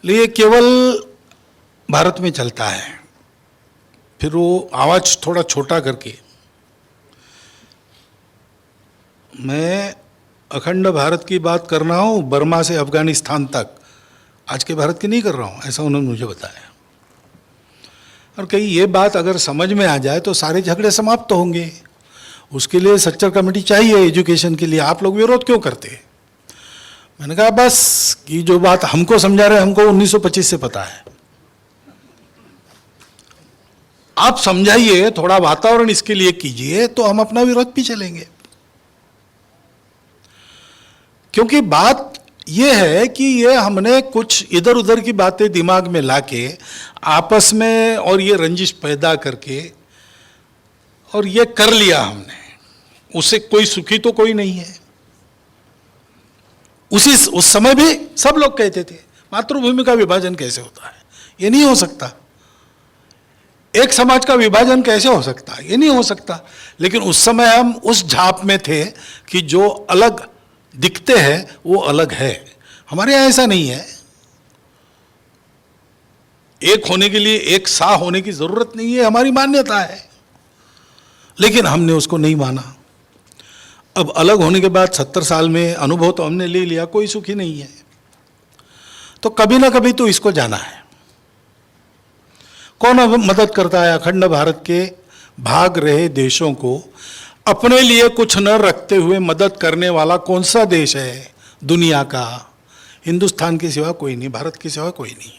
ये केवल भारत में चलता है। फिर वो आवाज़ थोड़ा छोटा करके, मैं अखंड भारत की बात कर रहा हूँ, बर्मा से अफगानिस्तान तक, आज के भारत की नहीं कर रहा हूँ, ऐसा उन्होंने मुझे बताया। और कहीं ये बात अगर समझ में आ जाए तो सारे झगड़े समाप्त होंगे। उसके लिए सच्चर कमेटी चाहिए एजुकेशन के लिए, आप लोग विरोध क्यों करते हैं? मैंने कहा बस कि जो बात हमको समझा रहे हैं, हमको 1925 से पता है, आप समझाइए, थोड़ा वातावरण इसके लिए कीजिए, तो हम अपना विरोध भी चलेंगे। क्योंकि बात यह है कि ये हमने कुछ इधर उधर की बातें दिमाग में लाके आपस में, और ये रंजिश पैदा करके, और ये कर लिया हमने, उससे कोई सुखी तो कोई नहीं है। उस समय भी सब लोग कहते थे मातृभूमि का विभाजन कैसे होता है, ये नहीं हो सकता। एक समाज का विभाजन कैसे हो सकता है, ये नहीं हो सकता। लेकिन उस समय हम उस झाप में थे कि जो अलग दिखते हैं वो अलग है। हमारे यहाँ ऐसा नहीं है, एक होने के लिए एक सा होने की जरूरत नहीं है, हमारी मान्यता है, लेकिन हमने उसको नहीं माना। अब अलग होने के बाद 70 साल में अनुभव तो हमने ले लिया, कोई सुखी नहीं है। तो कभी ना कभी तो इसको जाना है। कौन अब मदद करता है अखंड भारत के भाग रहे देशों को अपने लिए कुछ न रखते हुए मदद करने वाला? कौन सा देश है दुनिया का? हिंदुस्तान के सिवा कोई नहीं, भारत के सिवा कोई नहीं।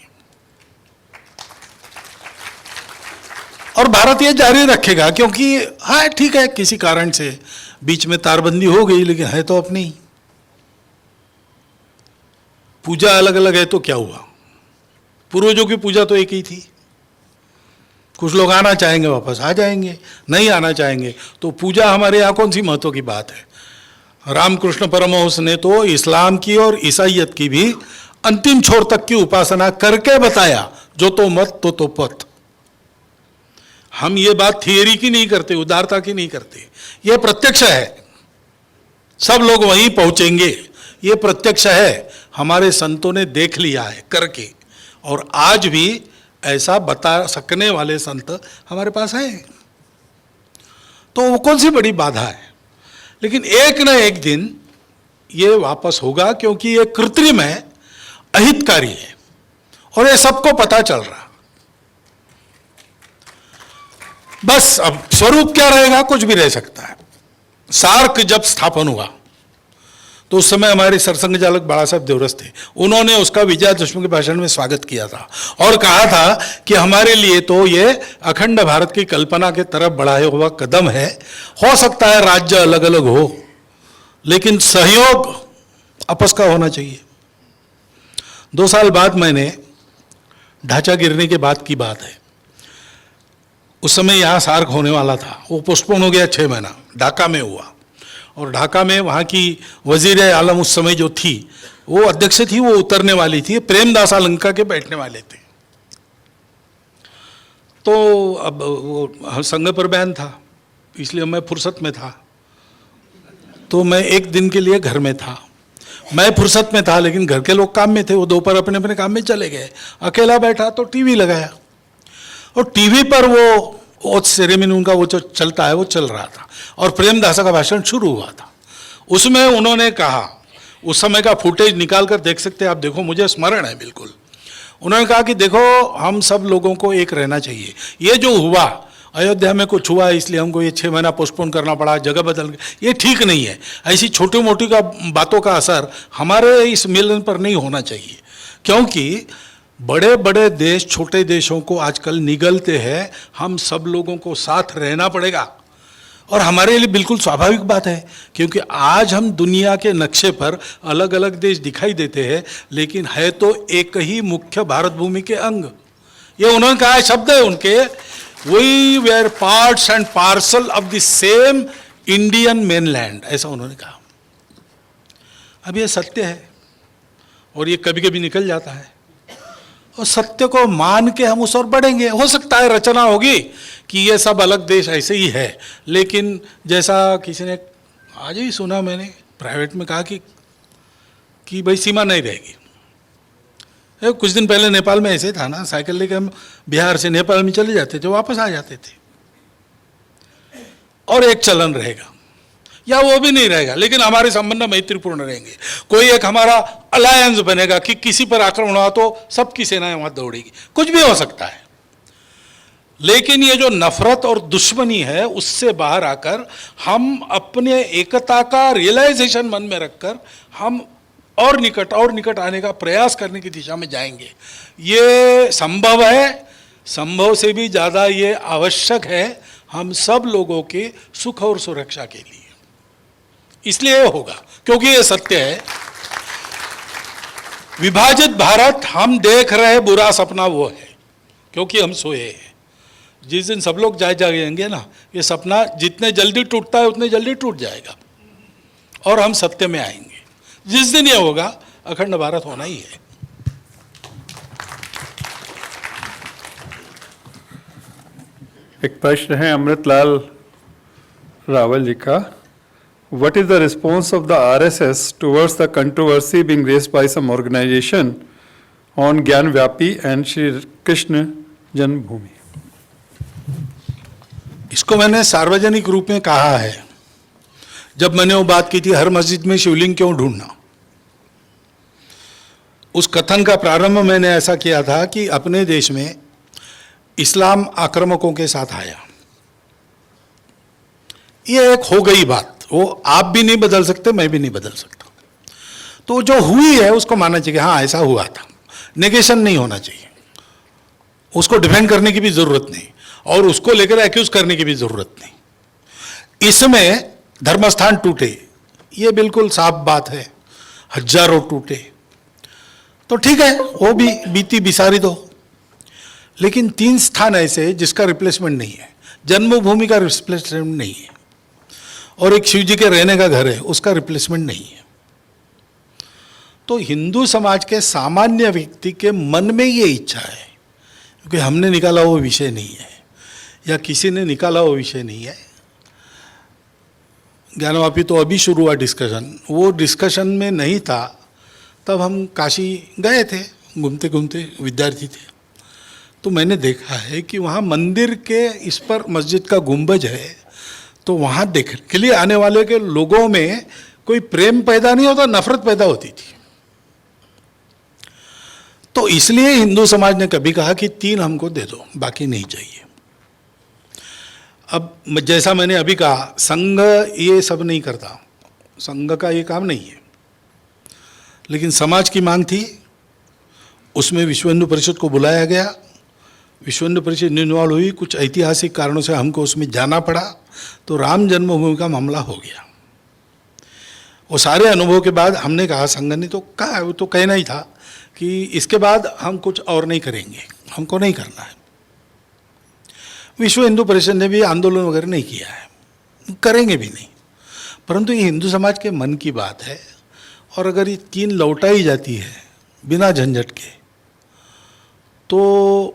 और भारत ये जारी रखेगा, क्योंकि हाँ ठीक है, किसी कारण से बीच में तारबंदी हो गई, लेकिन है तो अपनी। पूजा अलग अलग है तो क्या हुआ, पूर्वजों की पूजा तो एक ही थी। कुछ लोग आना चाहेंगे वापस आ जाएंगे, नहीं आना चाहेंगे तो पूजा हमारे यहाँ कौन सी महत्व की बात है। रामकृष्ण परमहंस ने तो इस्लाम की और ईसाइयत की भी अंतिम छोर तक की उपासना करके बताया, जो तो मत तो पथ। हम ये बात थियरी की नहीं करते, उदारता की नहीं करते, ये प्रत्यक्ष है। सब लोग वहीं पहुंचेंगे, ये प्रत्यक्ष है, हमारे संतों ने देख लिया है करके, और आज भी ऐसा बता सकने वाले संत हमारे पास हैं। तो वो कौन सी बड़ी बाधा है। लेकिन एक न एक दिन ये वापस होगा, क्योंकि ये कृत्रिम है, अहितकारी है, और ये सबको पता चल रहा। बस अब स्वरूप क्या रहेगा, कुछ भी रह सकता है। सार्क जब स्थापन हुआ तो उस समय हमारे सरसंघ चालक बाला साहब देवरस थे, उन्होंने उसका विजयादशमी के भाषण में स्वागत किया था और कहा था कि हमारे लिए तो ये अखंड भारत की कल्पना के तरफ बढ़ाया हुआ कदम है। हो सकता है राज्य अलग अलग हो, लेकिन सहयोग आपस का होना चाहिए। 2 साल बाद मैंने, ढांचा गिरने के बाद की बात है, उस समय यहाँ सार्क होने वाला था, वो पोस्टपोन हो गया 6 महीना, ढाका में हुआ। और ढाका में वहाँ की वजीर आलम उस समय जो थी, वो अध्यक्ष थी, वो उतरने वाली थी, प्रेमदास अलंका के बैठने वाले थे। तो अब वो संघ पर बैन था, इसलिए मैं फुर्सत में था, तो मैं एक दिन के लिए घर में था। मैं फुर्सत में था, लेकिन घर के लोग काम में थे, वो दोपहर अपने अपने काम में चले गए। अकेला बैठा तो टीवी लगाया, और टीवी पर वो ओथ सेरेमनी उनका वो जो चलता है वो चल रहा था और प्रेमदासा का भाषण शुरू हुआ था। उसमें उन्होंने कहा, उस समय का फुटेज निकाल कर देख सकते हैं आप, देखो मुझे स्मरण है बिल्कुल। उन्होंने कहा कि देखो हम सब लोगों को एक रहना चाहिए। ये जो हुआ अयोध्या में कुछ हुआ इसलिए हमको ये 6 महीना पोस्टपोन करना पड़ा, जगह बदल गई, ये ठीक नहीं है। ऐसी छोटी मोटी का बातों का असर हमारे इस मिलन पर नहीं होना चाहिए, क्योंकि बड़े बड़े देश छोटे देशों को आजकल निगलते हैं। हम सब लोगों को साथ रहना पड़ेगा और हमारे लिए बिल्कुल स्वाभाविक बात है, क्योंकि आज हम दुनिया के नक्शे पर अलग अलग देश दिखाई देते हैं, लेकिन है तो एक ही मुख्य भारत भूमि के अंग। ये उन्होंने कहा, शब्द है उनके, we were parts and parcel of the same Indian mainland, ऐसा उन्होंने कहा। अब ये सत्य है और ये कभी कभी निकल जाता है, और सत्य को मान के हम उस ओर बढ़ेंगे। हो सकता है रचना होगी कि ये सब अलग देश ऐसे ही है, लेकिन जैसा किसी ने आज ही सुना, मैंने प्राइवेट में कहा कि भाई सीमा नहीं रहेगी। कुछ दिन पहले नेपाल में ऐसे था ना, साइकिल लेके हम बिहार से नेपाल में चले जाते थे, वापस आ जाते थे, और एक चलन रहेगा या वो भी नहीं रहेगा, लेकिन हमारे संबंध मैत्रीपूर्ण रहेंगे। कोई एक हमारा अलायंस बनेगा कि किसी पर आक्रमण हुआ तो सबकी सेनाएं वहां दौड़ेगी, कुछ भी हो सकता है। लेकिन ये जो नफरत और दुश्मनी है, उससे बाहर आकर हम अपने एकता का रियलाइजेशन मन में रखकर हम और निकट आने का प्रयास करने की दिशा में जाएंगे। ये संभव है, संभव से भी ज़्यादा ये आवश्यक है हम सब लोगों के सुख और सुरक्षा के लिए। इसलिए होगा क्योंकि ये सत्य है। विभाजित भारत हम देख रहे बुरा सपना वो है, क्योंकि हम सोए हैं। जिस दिन सब लोग जागेंगे ना, ये सपना जितने जल्दी टूटता है उतने जल्दी टूट जाएगा और हम सत्य में आएंगे। जिस दिन ये होगा, अखंड भारत होना ही है। एक प्रश्न है अमृतलाल रावल जी का, What is the response of the RSS towards the controversy being raised by some organization on Gyan Vyapi and Shri Krishna Janmabhoomi? इसको मैंने सार्वजनिक रूप में कहा है। जब मैंने वो बात की थी हर मस्जिद में शिवलिंग क्यों ढूंढना, उस कथन का प्रारंभ मैंने ऐसा किया था कि अपने देश में इस्लाम आक्रामकों के साथ आया। ये एक हो गई बात, वो आप भी नहीं बदल सकते, मैं भी नहीं बदल सकता। तो जो हुई है उसको मानना चाहिए, हाँ ऐसा हुआ था, नेगेशन नहीं होना चाहिए, उसको डिफेंड करने की भी जरूरत नहीं और उसको लेकर एक्यूज करने की भी जरूरत नहीं। इसमें धर्मस्थान टूटे, ये बिल्कुल साफ बात है, हजारों टूटे तो ठीक है, वो भी बीती बिसारी दो। लेकिन 3 स्थान ऐसे जिसका रिप्लेसमेंट नहीं है, जन्मभूमि का रिप्लेसमेंट नहीं है, और एक शिव जी के रहने का घर है, उसका रिप्लेसमेंट नहीं है। तो हिंदू समाज के सामान्य व्यक्ति के मन में ये इच्छा है, क्योंकि हमने निकाला वो विषय नहीं है या किसी ने निकाला वो विषय नहीं है। ज्ञानवापी तो अभी शुरू हुआ डिस्कशन, वो डिस्कशन में नहीं था तब हम काशी गए थे, घूमते घूमते विद्यार्थी थे, तो मैंने देखा है कि वहाँ मंदिर के इस पर मस्जिद का गुंबज है, तो वहाँ देखने के लिए आने वाले के लोगों में कोई प्रेम पैदा नहीं होता, नफरत पैदा होती थी। तो इसलिए हिंदू समाज ने कभी कहा कि 3 हमको दे दो, बाकी नहीं चाहिए। अब जैसा मैंने अभी कहा, संघ ये सब नहीं करता, संघ का ये काम नहीं है, लेकिन समाज की मांग थी, उसमें विश्व हिंदू परिषद को बुलाया गया, विश्व हिंदू परिषद इन्वॉल्व हुई, कुछ ऐतिहासिक कारणों से हमको उसमें जाना पड़ा, तो राम जन्मभूमि का मामला हो गया। वो सारे अनुभव के बाद हमने कहा, संघ ने तो कहा, वो तो कहना ही था कि इसके बाद हम कुछ और नहीं करेंगे, हमको नहीं करना है। विश्व हिंदू परिषद ने भी आंदोलन वगैरह नहीं किया है, करेंगे भी नहीं, परंतु ये हिंदू समाज के मन की बात है, और अगर ये 3 लौटाई जाती है बिना झंझट के, तो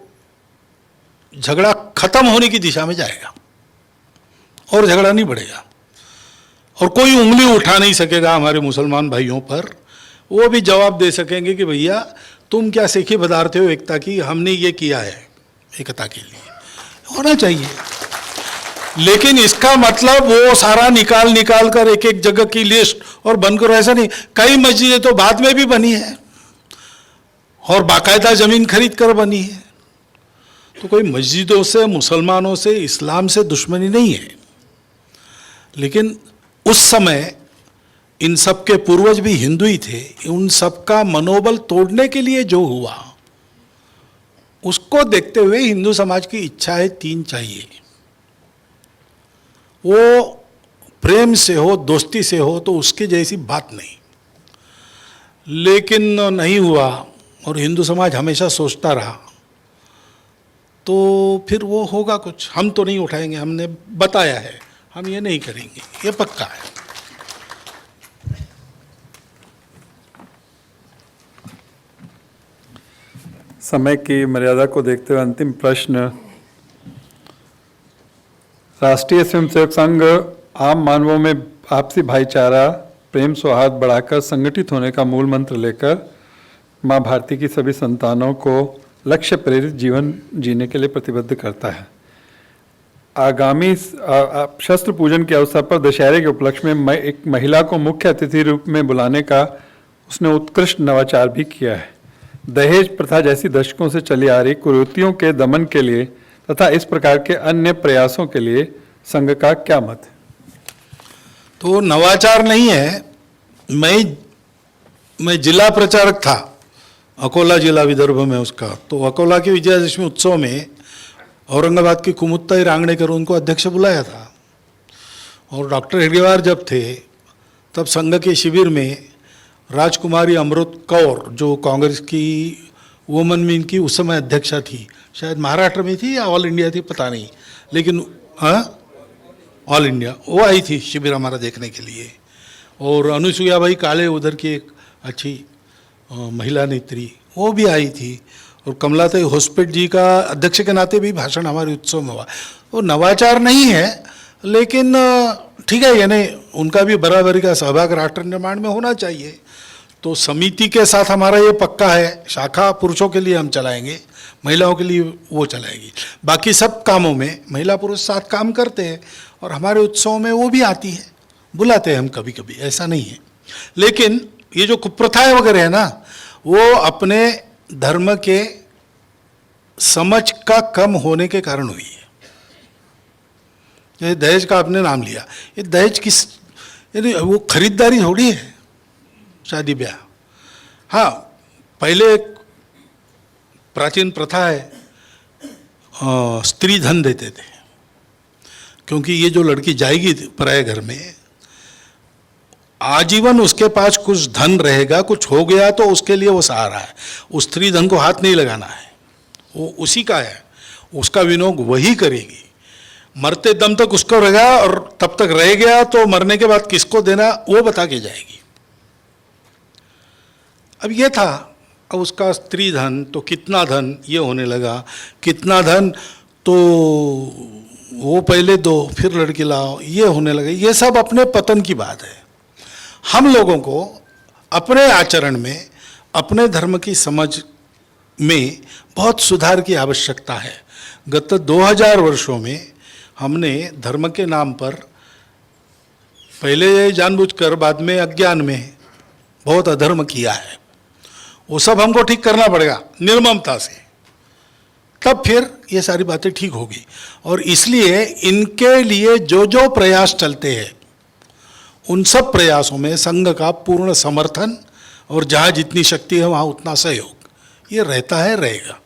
झगड़ा खत्म होने की दिशा में जाएगा और झगड़ा नहीं बढ़ेगा, और कोई उंगली उठा नहीं सकेगा हमारे मुसलमान भाइयों पर। वो भी जवाब दे सकेंगे कि भैया तुम क्या सीखे बदारते हो एकता की, हमने ये किया है एकता के लिए, होना चाहिए। लेकिन इसका मतलब वो सारा निकाल कर एक एक जगह की लिस्ट और बंद करो, ऐसा नहीं। कई मस्जिदें तो बाद में भी बनी है और बाकायदा जमीन खरीद कर बनी है। तो कोई मस्जिदों से, मुसलमानों से, इस्लाम से दुश्मनी नहीं है। लेकिन उस समय इन सब के पूर्वज भी हिंदू ही थे। उन सब का मनोबल तोड़ने के लिए जो हुआ, उसको देखते हुए हिंदू समाज की इच्छा है 3 चाहिए। वो प्रेम से हो, दोस्ती से हो, तो उसके जैसी बात नहीं। लेकिन नहीं हुआ और हिंदू समाज हमेशा सोचता रहा, तो फिर वो होगा कुछ। हम तो नहीं उठाएंगे, हमने बताया है हम ये नहीं करेंगे, ये पक्का है। समय की मर्यादा को देखते हुए अंतिम प्रश्न। राष्ट्रीय स्वयंसेवक संघ आम मानवों में आपसी भाईचारा, प्रेम, सौहार्द बढ़ाकर संगठित होने का मूल मंत्र लेकर माँ भारती की सभी संतानों को लक्ष्य प्रेरित जीवन जीने के लिए प्रतिबद्ध करता है। आगामी शस्त्र पूजन के अवसर पर दशहरे के उपलक्ष्य में एक महिला को मुख्य अतिथि रूप में बुलाने का उसने उत्कृष्ट नवाचार भी किया है। दहेज प्रथा जैसी दशकों से चली आ रही कुरीतियों के दमन के लिए तथा इस प्रकार के अन्य प्रयासों के लिए संघ का क्या मत है? तो नवाचार नहीं है। मैं जिला प्रचारक था अकोला जिला विदर्भ में उसका। तो अकोला के विजयादशमी उत्सव में औरंगाबाद की कुमुत्ताई रांगणेकर उनको अध्यक्ष बुलाया था। और डॉक्टर हेडगेवार जब थे तब संघ के शिविर में राजकुमारी अमृत कौर, जो कांग्रेस की वुमेन विंग की उस समय अध्यक्षा थी, शायद महाराष्ट्र में थी या ऑल इंडिया थी, पता नहीं, लेकिन ऑल इंडिया, वो आई थी शिविर हमारा देखने के लिए। और अनुसुईया भाई काले उधर की एक अच्छी महिला नेत्री, वो भी आई थी। और कमलाताई होस्पेट जी का अध्यक्ष के नाते भी भाषण हमारे उत्सव में हुआ। वो नवाचार नहीं है, लेकिन ठीक है, यानी उनका भी बराबरी का सहभाग राष्ट्र निर्माण में होना चाहिए। तो समिति के साथ हमारा ये पक्का है, शाखा पुरुषों के लिए हम चलाएंगे, महिलाओं के लिए वो चलाएगी। बाकी सब कामों में महिला पुरुष साथ काम करते हैं और हमारे उत्सव में वो भी आती है, बुलाते हैं हम कभी कभी, ऐसा नहीं है। लेकिन ये जो कुप्रथाएं वगैरह है ना, वो अपने धर्म के समझ का कम होने के कारण हुई है। ये दहेज का आपने नाम लिया, ये दहेज किस, यानी वो खरीदारी थोड़ी है शादी ब्याह। हाँ, पहले एक प्राचीन प्रथा है, स्त्री धन देते थे, क्योंकि ये जो लड़की जाएगी पराये घर में, आजीवन उसके पास कुछ धन रहेगा, कुछ हो गया तो उसके लिए वो सहारा है। उस स्त्री धन को हाथ नहीं लगाना है, वो उसी का है, उसका विनियोग वही करेगी। मरते दम तक उसको रहेगा और तब तक रह गया तो मरने के बाद किसको देना वो बता के जाएगी। अब ये था, अब उसका स्त्री धन तो कितना धन ये होने लगा, कितना धन तो वो पहले दो फिर लड़की लाओ, ये होने लगा। ये सब अपने पतन की बात है। हम लोगों को अपने आचरण में, अपने धर्म की समझ में बहुत सुधार की आवश्यकता है। गत 2000 वर्षों में हमने धर्म के नाम पर पहले जानबूझकर, बाद में अज्ञान में बहुत अधर्म किया है। वो सब हमको ठीक करना पड़ेगा निर्ममता से, तब फिर ये सारी बातें ठीक होगी। और इसलिए इनके लिए जो जो प्रयास चलते हैं, उन सब प्रयासों में संघ का पूर्ण समर्थन और जहाँ जितनी शक्ति है वहाँ उतना सहयोग ये रहता है, रहेगा।